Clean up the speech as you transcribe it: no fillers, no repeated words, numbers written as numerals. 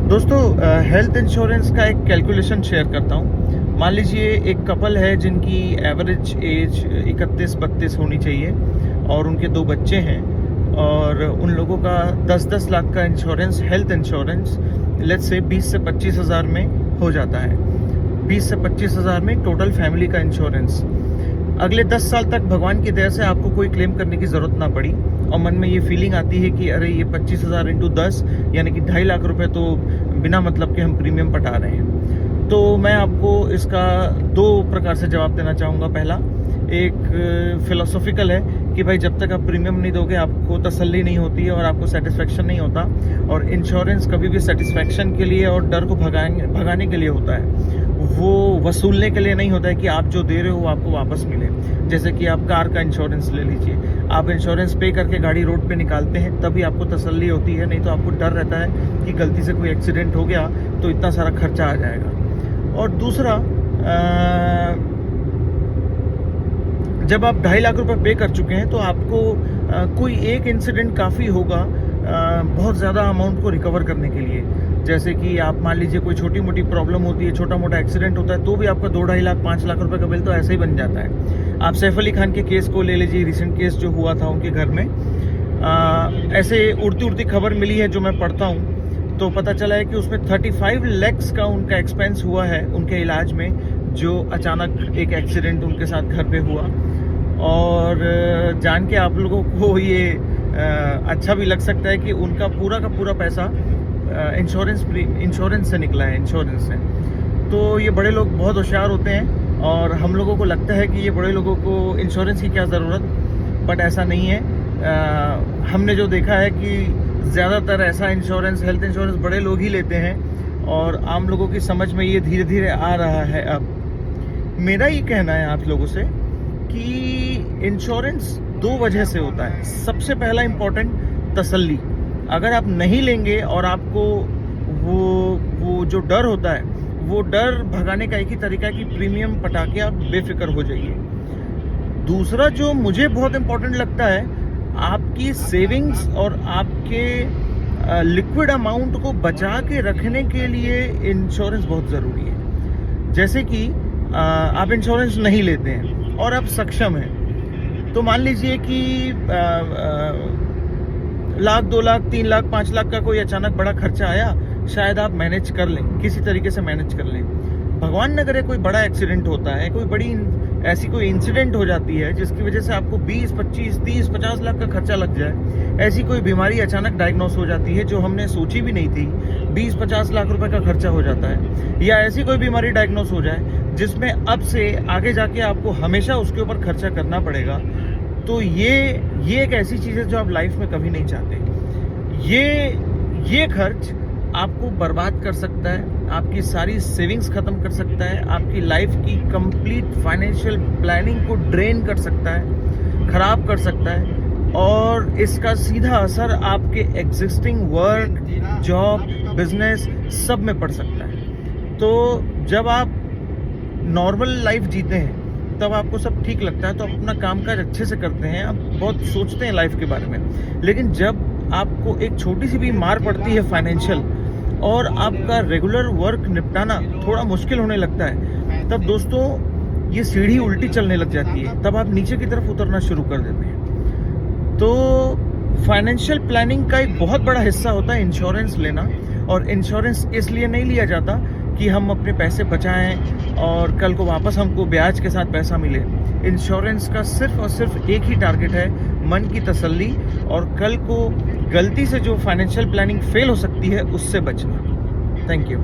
दोस्तों health insurance का एक कैलकुलेशन शेयर करता हूँ। मान लीजिए एक कपल है जिनकी एवरेज एज 31-32 होनी चाहिए और उनके 2 बच्चे हैं और उन लोगों का 10-10 लाख का insurance, health insurance let's say 20 से 25 हज़ार में हो जाता है। 20 से 25 हज़ार में टोटल फैमिली का इंश्योरेंस। अगले 10 साल तक भगवान की दया से आपको कोई क्लेम करने की ज़रूरत ना पड़ी और मन में ये फीलिंग आती है कि अरे ये 25,000 इंटू 10 यानी कि 2.5 लाख रुपए तो बिना मतलब के हम प्रीमियम पटा रहे हैं। तो मैं आपको इसका 2 प्रकार से जवाब देना चाहूँगा। पहला एक फिलोसॉफिकल है कि भाई जब तक आप प्रीमियम नहीं दोगे आपको तसल्ली नहीं होती है और आपको सेटिस्फेक्शन नहीं होता, और इंश्योरेंस कभी भी सेटिस्फेक्शन के लिए और डर को भगाने के लिए होता है, वो वसूलने के लिए नहीं होता है कि आप जो दे रहे हो वो आपको वापस मिले। जैसे कि आप कार का इंश्योरेंस ले लीजिए, आप इंश्योरेंस पे करके गाड़ी रोड पे निकालते हैं तभी आपको तसल्ली होती है, नहीं तो आपको डर रहता है कि गलती से कोई एक्सीडेंट हो गया तो इतना सारा खर्चा आ जाएगा। और दूसरा, जब आप 2.5 लाख रुपए पे कर चुके हैं तो आपको कोई एक इंसिडेंट काफ़ी होगा बहुत ज़्यादा अमाउंट को रिकवर करने के लिए। जैसे कि आप मान लीजिए कोई छोटी मोटी प्रॉब्लम होती है, छोटा मोटा एक्सीडेंट होता है, तो भी आपका 2-2.5 लाख 5 लाख रुपए का बिल तो ऐसे ही बन जाता है। आप सैफ अली खान के केस को ले लीजिए, रिसेंट केस जो हुआ था उनके घर में। ऐसे उड़ती खबर मिली है जो मैं पढ़ता हूँ, तो पता चला है कि उसमें 35 लाख का उनका एक्सपेंस हुआ है उनके इलाज में, जो अचानक एक एक्सीडेंट उनके साथ घर पे हुआ। और जान के आप लोगों को ये अच्छा भी लग सकता है कि उनका पूरा का पूरा पैसा इंश्योरेंस से निकला है, इंश्योरेंस से। तो ये बड़े लोग बहुत होशियार होते हैं और हम लोगों को लगता है कि ये बड़े लोगों को इंश्योरेंस की क्या ज़रूरत, बट ऐसा नहीं है। हमने जो देखा है कि ज़्यादातर ऐसा इंश्योरेंस, हेल्थ इंश्योरेंस बड़े लोग ही लेते हैं और आम लोगों की समझ में ये धीरे धीरे आ रहा है। अब मेरा ये कहना है आप लोगों से कि इंश्योरेंस 2 वजह से होता है। सबसे पहला इम्पोर्टेंट, तसल्ली। अगर आप नहीं लेंगे और आपको वो जो डर होता है, वो डर भगाने का एक ही तरीका है कि प्रीमियम पटा के आप बेफिक्र हो जाइए। दूसरा जो मुझे बहुत इम्पोर्टेंट लगता है, आपकी सेविंग्स और आपके लिक्विड अमाउंट को बचा के रखने के लिए इंश्योरेंस बहुत ज़रूरी है। जैसे कि आप इंश्योरेंस नहीं लेते हैं और आप सक्षम हैं, तो मान लीजिए कि लाख, 2 लाख, 3 लाख, 5 लाख का कोई अचानक बड़ा खर्चा आया, शायद आप मैनेज कर लें, किसी तरीके से मैनेज कर लें। भगवान न करे कोई बड़ा एक्सीडेंट होता है, कोई बड़ी ऐसी कोई इंसिडेंट हो जाती है जिसकी वजह से आपको 20, 25, 30, 50 लाख का खर्चा लग जाए। ऐसी कोई बीमारी अचानक डायग्नोस हो जाती है जो हमने सोची भी नहीं थी, 20-50 लाख रुपए का खर्चा हो जाता है। या ऐसी कोई बीमारी डायग्नोस हो जाए जिसमें अब से आगे जाके आपको हमेशा उसके ऊपर खर्चा करना पड़ेगा, तो ये एक ऐसी चीज़ है जो आप लाइफ में कभी नहीं चाहते। ये खर्च आपको बर्बाद कर सकता है, आपकी सारी सेविंग्स खत्म कर सकता है, आपकी लाइफ की कंप्लीट फाइनेंशियल प्लानिंग को ड्रेन कर सकता है, खराब कर सकता है, और इसका सीधा असर आपके एग्जिस्टिंग वर्क, जॉब, बिजनेस सब में पड़ सकता है। तो जब आप नॉर्मल लाइफ जीते हैं तब आपको सब ठीक लगता है, तो आप अपना कामकाज अच्छे से करते हैं, आप बहुत सोचते हैं लाइफ के बारे में। लेकिन जब आपको एक छोटी सी भी मार पड़ती है फाइनेंशियल और आपका रेगुलर वर्क निपटाना थोड़ा मुश्किल होने लगता है, तब दोस्तों ये सीढ़ी उल्टी चलने लग जाती है, तब आप नीचे की तरफ उतरना शुरू कर देते हैं। तो फाइनेंशियल प्लानिंग का एक बहुत बड़ा हिस्सा होता है इंश्योरेंस लेना, और इंश्योरेंस इसलिए नहीं लिया जाता कि हम अपने पैसे बचाएं और कल को वापस हमको ब्याज के साथ पैसा मिले। इंश्योरेंस का सिर्फ और सिर्फ एक ही टारगेट है, मन की तसल्ली, और कल को गलती से जो फाइनेंशियल प्लानिंग फेल हो सकती है उससे बचना। Thank you.